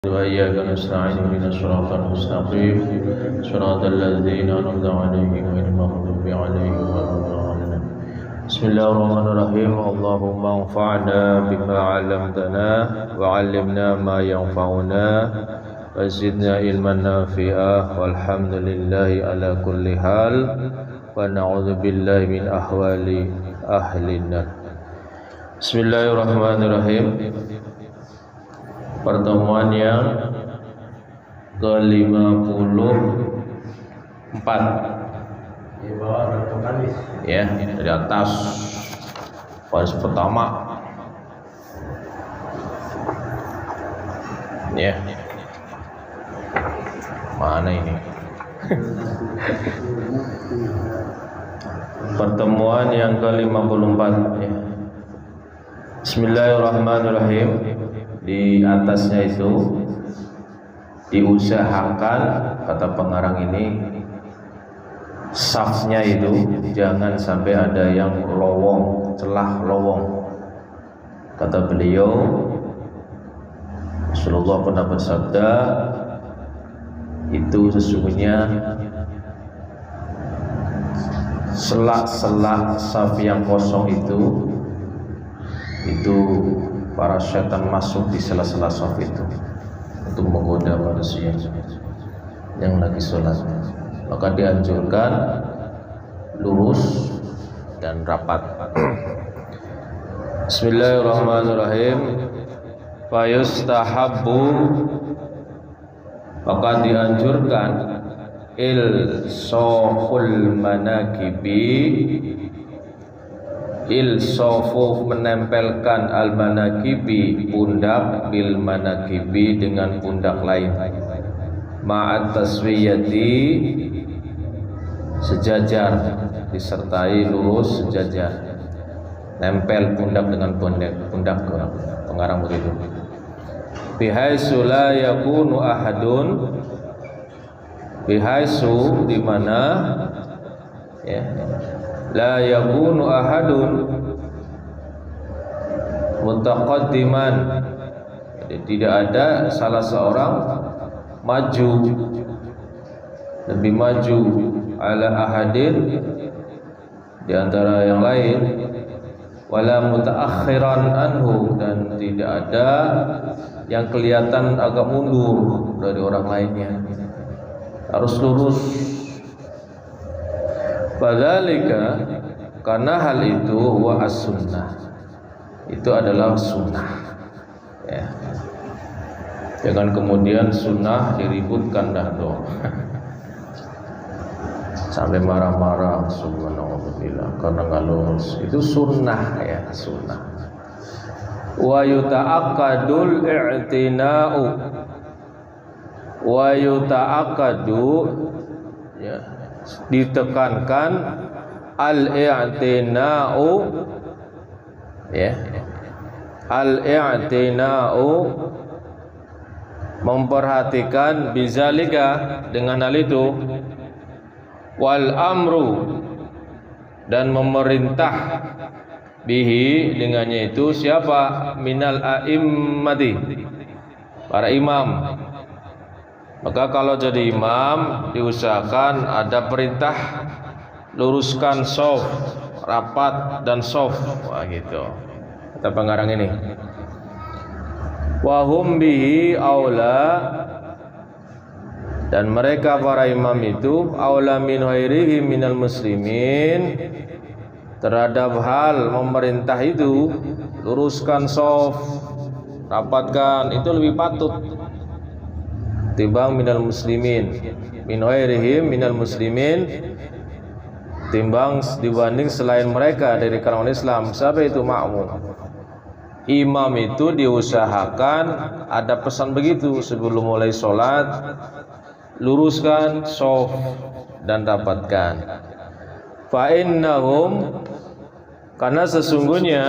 وإياك نستعين اهدنا الصراط المستقيم صراط الذين أنعمت عليهم غير المغضوب عليهم ولا الضالين. بسم الله الرحمن الرحيم. اللهم انفعنا بما علمتنا وعلمنا ما ينفعنا وزدنا علما نافعا والحمد لله على كل حال ونعوذ بالله من أحوال أهل النار. Bismillahirrahmanirrahim. Pertemuan yang ke-54 ya, dari atas baris pertama ya. Mana ini? Pertemuan yang ke-54 ya. Bismillahirrahmanirrahim. Di atasnya itu diusahakan, kata pengarang ini, safnya itu jangan sampai ada yang lowong, celah lowong. Kata beliau, Rasulullah pernah bersabda, itu sesungguhnya sela-sela saf yang kosong itu para syaitan masuk di sela-sela saf itu untuk menggoda manusia yang lagi sholat. Maka dianjurkan lurus dan rapat. Bismillahirrahmanirrahim. Fayustahabbu, maka dianjurkan ilsoful manakibi, ilsofu menempelkan al-manakibi pundak bil manakibi dengan pundak lain, ma'at taswiyati sejajar, disertai lurus sejajar, nempel pundak dengan pundak pengarang begitu. Bihaisu la yakunu ahadun, bihaisu di mana ya, la yakunu ahadun mutaqaddiman, jadi tidak ada salah seorang maju, lebih maju ala ahadin di antara yang lain, wala mutaakhiran anhu, dan tidak ada yang kelihatan agak mundur dari orang lainnya, harus lurus. Fadzalika, karena hal itu wa as-sunnah, itu adalah sunnah ya. Jangan kemudian sunnah diributkan dah dong sampai marah-marah, subhanallah, karena nggak lurus. Itu sunnah ya, sunnah. Wa yuta'aqqadul i'tina'u, wa yuta'aqqadu ya, ditekankan al-i'tina'u ya, al-i'tina'u memperhatikan bizalika dengan hal itu, wal amru dan memerintah bihi dengannya itu siapa, minal a'immati, para imam. Maka kalau jadi imam diusahakan ada perintah luruskan shaf, rapat dan shaf. Wah gitu. Kata pengarang ini. Wa hum bihi aula, dan mereka para imam itu aula min ghairihi minal muslimin, terhadap hal memerintah itu luruskan shaf, rapatkan, itu lebih patut timbang minal muslimin, min ghairihim minal muslimin, timbang dibanding selain mereka dari kalangan Islam. Siapa itu? Makmum. Imam itu diusahakan ada pesan begitu sebelum mulai sholat, luruskan shaf dan rapatkan. Fa innahum, karena sesungguhnya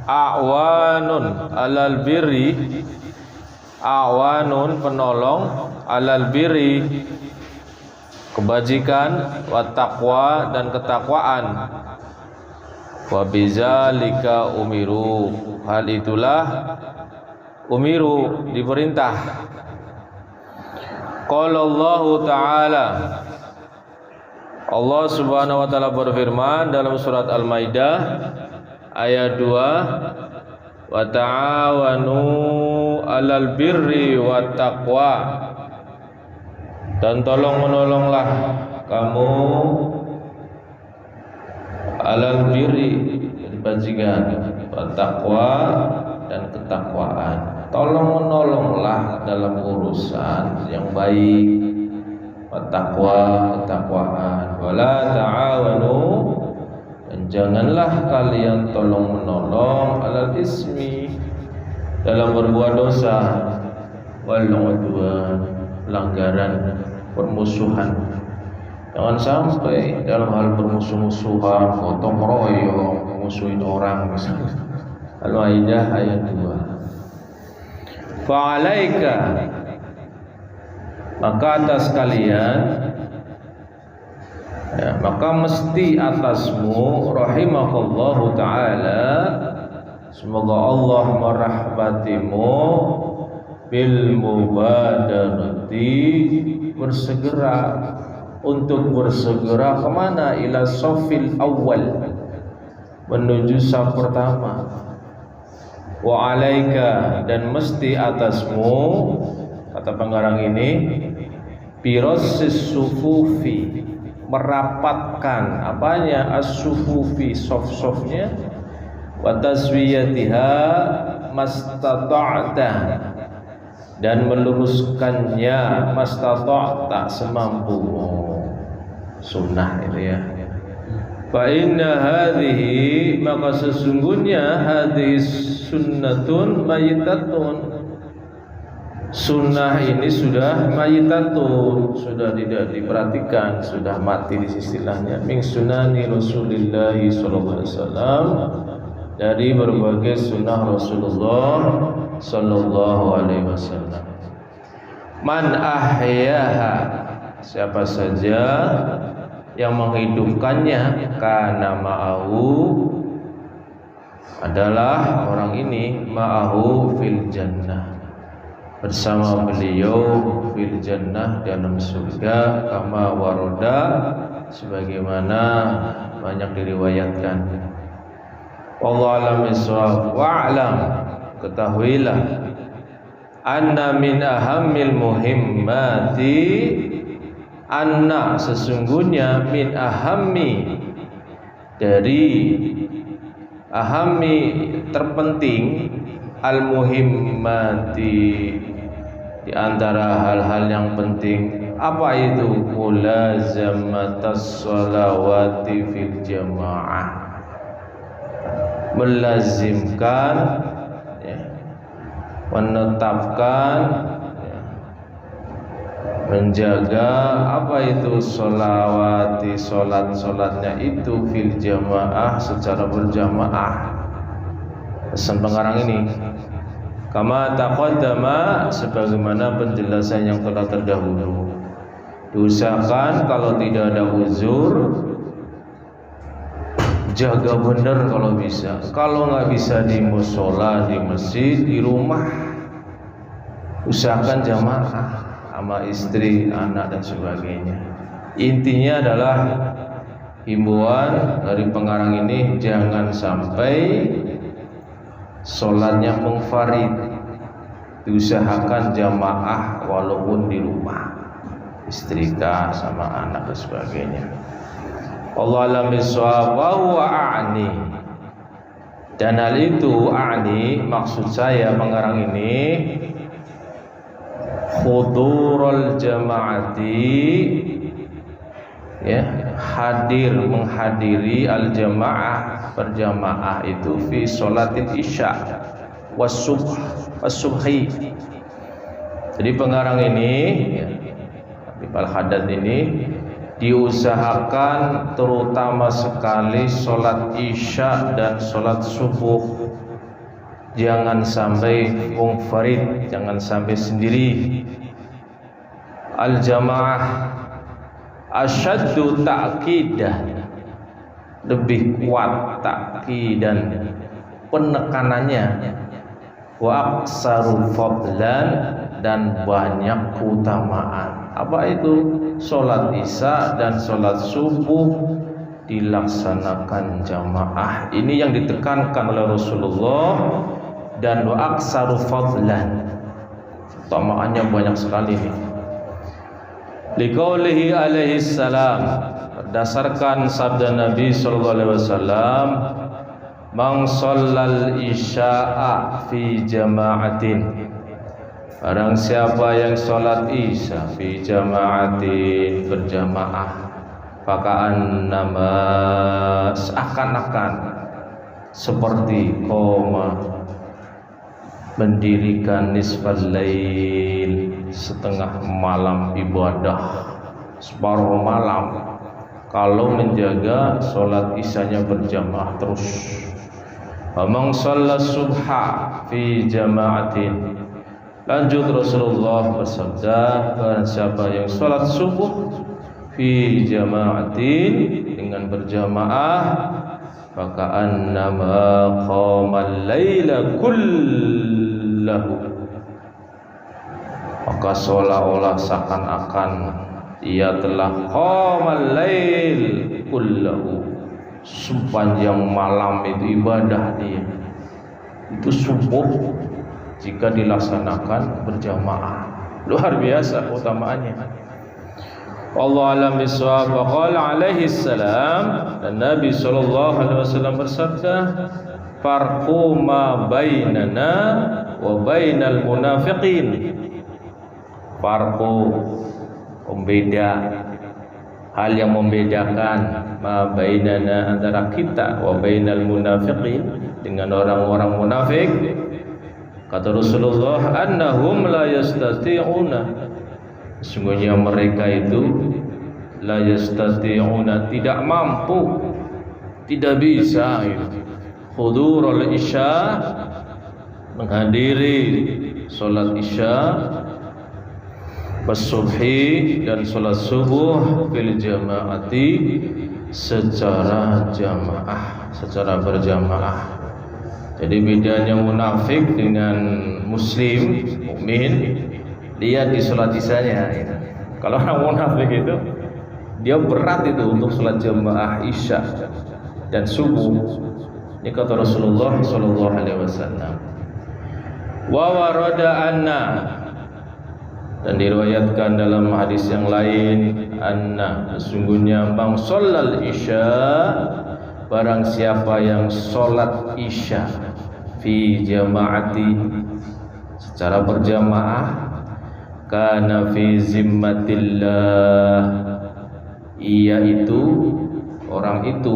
a'wanun alal birri, awanun penolong, alal birri kebajikan, wa taqwa dan ketakwaan, wa bizalika umiru, hal itulah umiru, diperintah. Qala Allah Ta'ala, Allah Subhanahu wa taala berfirman dalam surat Al-Maidah ayat 2, wa ta'awanu 'alal birri wat taqwa, dan tolong menolonglah kamu alal birri, kebajikan, wat taqwa, dan ketakwaan. Tolong menolonglah dalam urusan yang baik, taqwa, ketakwaan. Wala ta'awanu, dan janganlah kalian tolong menolong alal ismi, dalam berbuat dosa, wal udwan, pelanggaran, permusuhan. Jangan sampai dalam hal permusuhan, gotong royong, musuhin orang misalnya. Al-Maidah ayat 2. Fa'alaika, maka atas kalian, ya, maka mesti atasmu, rahimakallahu ta'ala, semoga Allah merahmatimu, bil mubadarati, bersegera, untuk bersegera kemana? Ila safil awal, menuju saf pertama. Wa alaika, dan mesti atasmu, kata pengarang ini, birossis sufufi, merapatkan apanya? As-sufufi, sof-sofnya, wa taswiyatiha mastata'ta, dan meluruskannya mastata'ta, semampumu. Sunnah itu ya. Fa inna hadhihi, maka sesungguhnya hadhihi sunnatun mayitatun, sunnah ini sudah mayitatun, sudah tidak diperhatikan, sudah mati di istilahnya. Min sunani Rasulillah sallallahu alaihi wasallam, dari berbagai sunnah Rasulullah sallallahu alaihi wasallam. Man ahyaha, siapa saja yang menghidupkannya, kana ma'ahu, adalah orang ini ma'ahu fil jannah, bersama beliau fil jannah, dalam surga, kama waroda, sebagaimana banyak diriwayatkan. Wallahu a'lam bishawab. Wa'lam, ketahuilah, anna min ahammil muhimmati, anna, sesungguhnya, min ahammi, dari ahammi, terpenting, al muhimmati, di antara hal-hal yang penting. Apa itu? Mulazamatas sholawati fil jamaah, melazimkan, ya, menetapkan, ya, menjaga apa itu sholawati, solatnya itu fil jamaah, secara berjamaah. Pesan pengarang ini, kama taqaddama, sebagaimana penjelasan yang telah terdahulu. Diusahakan kalau tidak ada uzur, jaga benar kalau bisa. Kalau nggak bisa di musola, di masjid, di rumah, usahakan jamaah sama istri, anak, dan sebagainya. Intinya adalah himbauan dari pengarang ini, jangan sampai sholatnya munfarid, diusahakan jamaah walaupun di rumah, istrika sama anak dan sebagainya. Allah alam bisawab. Wa huwa a'ni, dan hal itu a'ni, maksud saya pengarang ini, hudurul jamaati, ya, hadir, menghadiri al jamaah, berjamaah itu fi sholatil isya was-subhi. Jadi pengarang ini, ya, Habib Al-Haddad ini, diusahakan terutama sekali sholat isya dan sholat subuh, jangan sampai munfarid, jangan sampai sendiri. Al jamaah asyaddu ta'kidah, lebih kuat ta'kidan, penekanannya, wa aksaru fadlan, dan banyak keutamaan. Apa itu? Sholat isya dan sholat subuh dilaksanakan jamaah. Ini yang ditekankan oleh Rasulullah. Dan wa aksaru fadlan, keutamaannya banyak sekali nih. Liqaulihi alaihi salam, berdasarkan sabda Nabi sallallahu alaihi wasallam, man shallal isya'a fi jama'atin, barang siapa yang sholat isya fi jama'atin, berjamaah, faka'annama, seakan-akan seperti qoma, mendirikan nisfal lail, setengah malam ibadah, separuh malam, kalau menjaga sholat isyanya berjamaah terus. Amang sholat subha fi jama'atin, lanjut Rasulullah bersabda, barang siapa yang sholat subuh fi jama'atin, dengan berjamaah, faka'annama qamal laila kullahu, maka seolah-olah seakan-akan ia telah qamal lail kullahu, sepanjang malam itu ibadah dia. Itu subuh jika dilaksanakan berjamaah, luar biasa utamaannya. Wallahu a'lam bishawab. Qala alaihi salam, dan Nabi sallallahu alaihi wasallam bersabda, farqu ma bainana wa bainal munafiqin. Farqu, pembeda, hal yang membedakan, ma bainana, antara kita, wa bainal munafiqin, dengan orang-orang munafik. Kata Rasulullah, annahum la yastati'una, sesungguhnya mereka itu la yastati'una, tidak mampu, tidak bisa hudurul isya, menghadiri salat isya, wasubhi, dan salat subuh, fil jamaati, secara jamaah, secara berjamaah. Jadi bedanya munafik dengan muslim mukmin, lihat di salat isyanya. Kalau orang munafik itu dia berat itu untuk salat jamaah isya dan subuh. Ini kata Rasulullah sallallahu alaihi wasallam. Wa warada anna, dan diriwayatkan dalam hadis yang lain, anna, sesungguhnya bang shallal isya, barang siapa yang sholat isya fi jamaati, secara berjamaah, kana fi zimmatillah, ia itu, orang itu,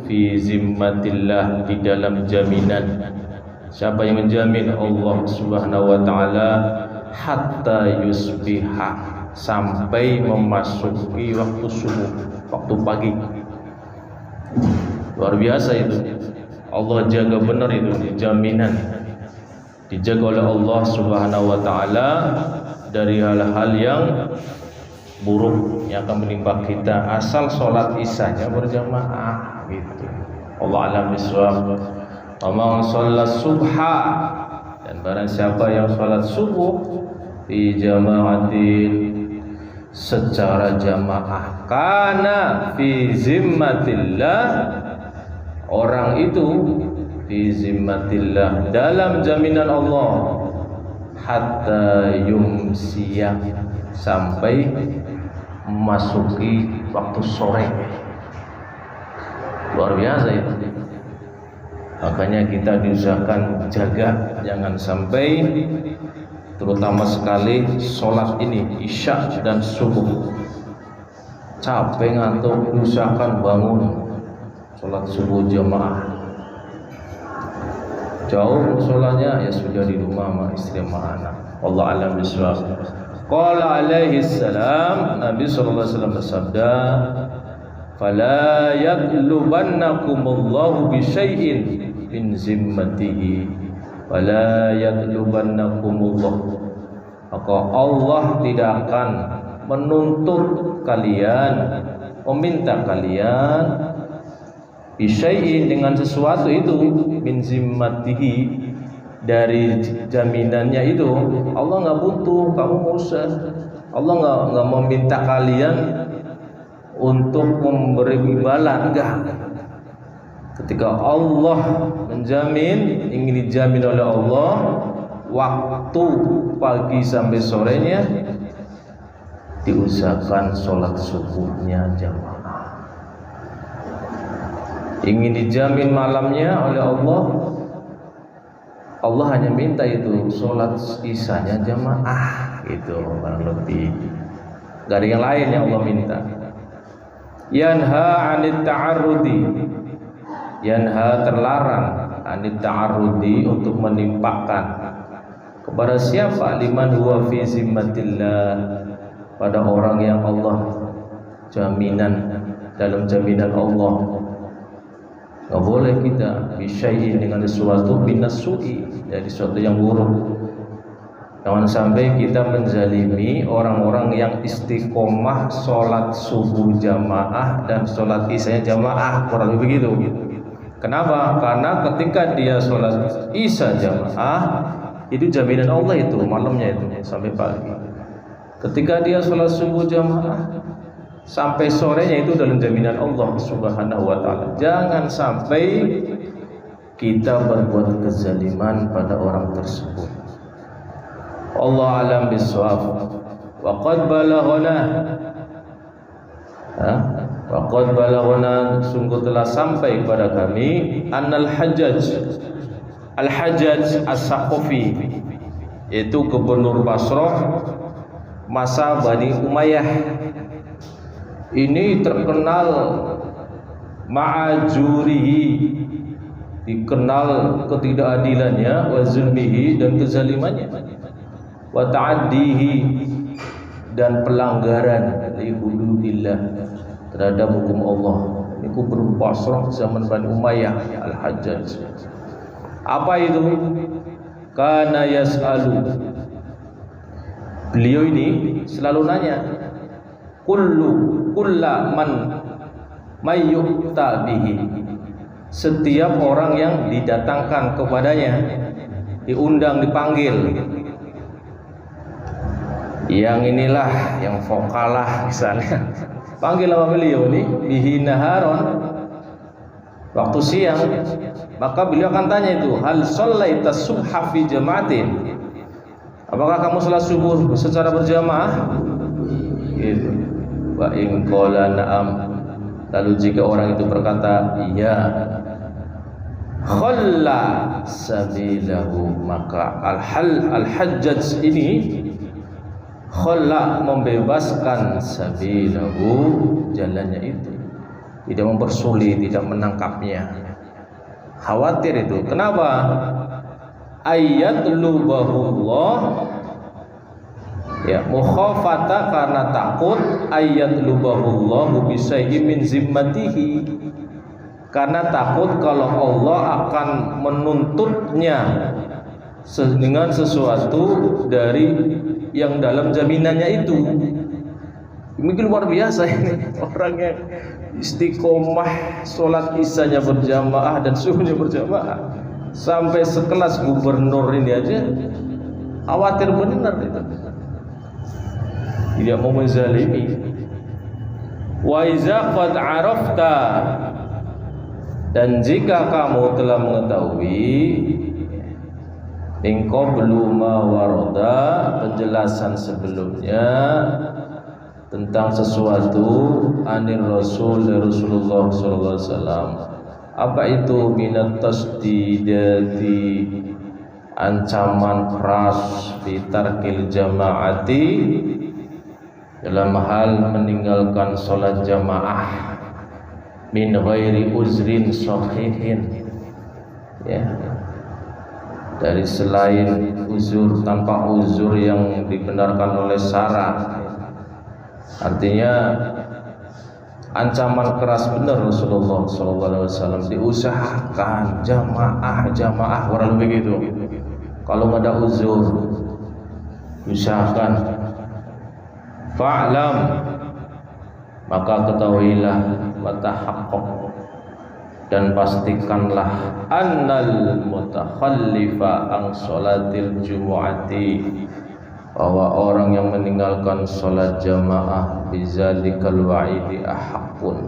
fi zimmatillah, di dalam jaminan. Siapa yang menjamin? Allah subhanahu wa ta'ala, hatta yusbiha, sampai memasuki waktu subuh, waktu pagi. Luar biasa itu. Allah jaga benar itu, jaminan dijaga oleh Allah subhanahu wa ta'ala dari hal-hal yang buruk yang akan menimpa kita asal sholat isyanya berjamaah gitu. Allah alam bisawab. Amang sholat subha, dan barang siapa yang sholat subuh di jama'atin, secara jamaah, kana fi zimmatillah, orang itu fi zimmatillah, dalam jaminan Allah, hatta yumsiyah, sampai memasuki waktu sore. Luar biasa itu. Makanya kita diusahakan jaga, jangan sampai, terutama sekali sholat ini isya dan subuh, capek ngantuk, usahakan bangun sholat subuh jamaah. Jauh sholatnya, ya sudah di rumah sama istri sama anak. Allah alam bisawab. Qala alaihi salam, Nabi sallallahu alaihi wasallam bersabda, fala yatlubannakumullahu bi syai'in min zimmatihi, fala yatlubannakumullah, maka Allah tidak akan menuntut kalian, meminta kalian, bi syai'in, dengan sesuatu itu, min zimmatihi, dari jaminannya itu, Allah nggak butuh, kamu nggak usah. Allah nggak meminta kalian untuk memberi imbalan, enggak. Ketika Allah menjamin, ingin dijamin oleh Allah, waktu pagi sampai sorenya diusahakan sholat subuhnya jamaah. Ingin dijamin malamnya oleh Allah, Allah hanya minta itu sholat isanya jamaah, gitu kurang lebih. Gak ada yang lain yang Allah minta. Yanha anit ta'arrudi, yanha terlarang anit ta'arrudi untuk menimpakan kepada siapa? Liman huwa fi zimmatillah, pada orang yang Allah jaminan, dalam jaminan Allah. Nggak boleh kita bisyai'in dengan sesuatu binasu'i, dari sesuatu yang buruk. Jangan sampai kita menzalimi orang-orang yang istiqomah sholat subuh jamaah dan sholat isya jamaah, kurang lebih begitu. Kenapa? Karena ketika dia sholat isya jamaah, itu jaminan Allah itu malamnya itu sampai pagi. Ketika dia sholat subuh jamaah sampai sorenya itu dalam jaminan Allah Subhanahu wa ta'ala. Jangan sampai kita berbuat kezaliman pada orang tersebut. Allah alam bisawab. Wa qad balaghana, wa qad balaghana, sungguh telah sampai kepada kami, annal Hajjaj, Al-Hajjaj As-Saqafi, yaitu gubernur Basrah masa Bani Umayyah, ini terkenal ma'ajurihi, dikenal ketidakadilannya, wa zulmihi, dan kezalimannya, wa ta'addihi, dan pelanggaran li hududillah, terhadap hukum Allah. Ini gubernur Basrah zaman Bani Umayyah, Al-Hajjaj. Apa itu? Kana yas'alu, beliau ini selalu nanya, kulla man mayyukta bihi, setiap orang yang didatangkan kepadanya, diundang, dipanggil, yang inilah, yang vokalah misalnya, panggil sama beliau ini bihi naharon, waktu siang, maka beliau akan tanya itu, hal shallaita subha fi jama'atin, apakah kamu salat subuh secara berjamaah? Gitu. Wa in qala na'am, lalu jika orang itu berkata iya, khalla sabilahu, maka al-Hajjaj ini khalla, membebaskan sabilahu, jalannya itu, tidak mempersulit, tidak menangkapnya. Khawatir itu. Kenapa? Ayatlubahullah, ya, mukhafata, karena takut, ayatlubahullahu bisayyi min zimmatihi, karena takut kalau Allah akan menuntutnya dengan sesuatu dari yang dalam jaminannya itu. Mungkin luar biasa ini orang yang istiqomah sholat isanya berjamaah dan subuhnya berjamaah, sampai sekelas gubernur ini aja khawatir benar itu, tidak mau menzalimi. Wa iza qad arafta, dan jika kamu telah mengetahui, in qablu ma warada, penjelasan sebelumnya tentang sesuatu, anir rasul, dari Rasulullah sallallahu alaihi wasallam, apa itu? Minat tasdidati, ancaman keras, bitarkil jamaati, dalam hal meninggalkan sholat jamaah, min ghairi uzrin sahihin, ya, dari selain uzur, tanpa uzur yang dibenarkan oleh syara. Artinya ancaman keras benar Rasulullah SAW, diusahakan jamaah kurang lebih gitu. Kalau nggak ada uzur, usahakan. Fa'lam, maka ketahuilah, wa tahaqqaq, dan pastikanlah annal mutakhallifa an sholatil jumu'ati, bahwa orang yang meninggalkan sholat jamaah bizalikal wa'idi ahakun,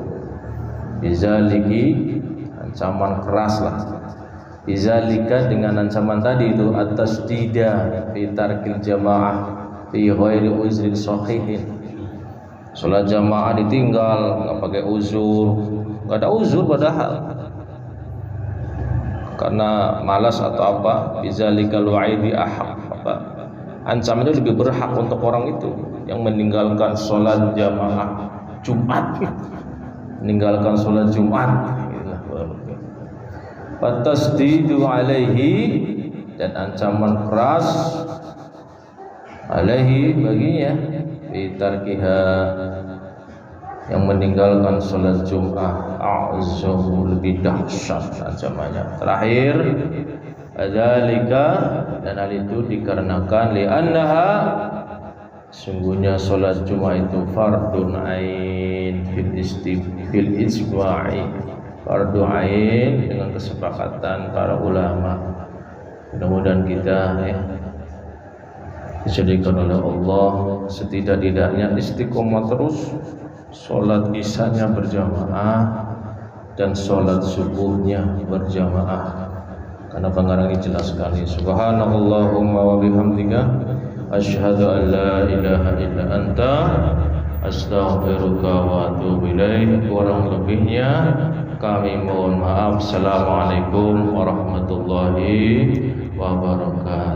bizaliki ancaman keras lah, bizalika dengan ancaman tadi itu atas tidak fi tarkil jamaah fi ghairi uzrin sahihin. Sholat jamaah ditinggal nggak pakai uzur, nggak ada uzur padahal karena malas atau apa, bizalikal wa'idi ahak, apa ancaman itu lebih berhak untuk orang itu yang meninggalkan sholat jamaah Jumat, meninggalkan sholat Jumat. Fatasdidu alaihi, dan ancaman keras alaihi baginya bitarkiha, yang meninggalkan sholat Jum'ah a'zamu, lebih dahsyat ancamannya. Terakhir adzalika, dan hal itu dikarenakan li'annaha, sungguhnya sholat Jum'ah itu fardun ain fil ijma'i, fardu ain dengan kesepakatan para ulama. Mudah-mudahan kita dijadikan oleh Allah setidak-tidaknya istiqomah terus sholat isanya berjamaah dan sholat subuhnya berjamaah, karena pengarang ini jelas sekali. Subhanallahumma wa bihamdika asyhadu an la ilaha illa anta astaghfiruka wa atubu ilaik. Kurang lebihnya kami mohon maaf. Assalamualaikum warahmatullahi wabarakatuh.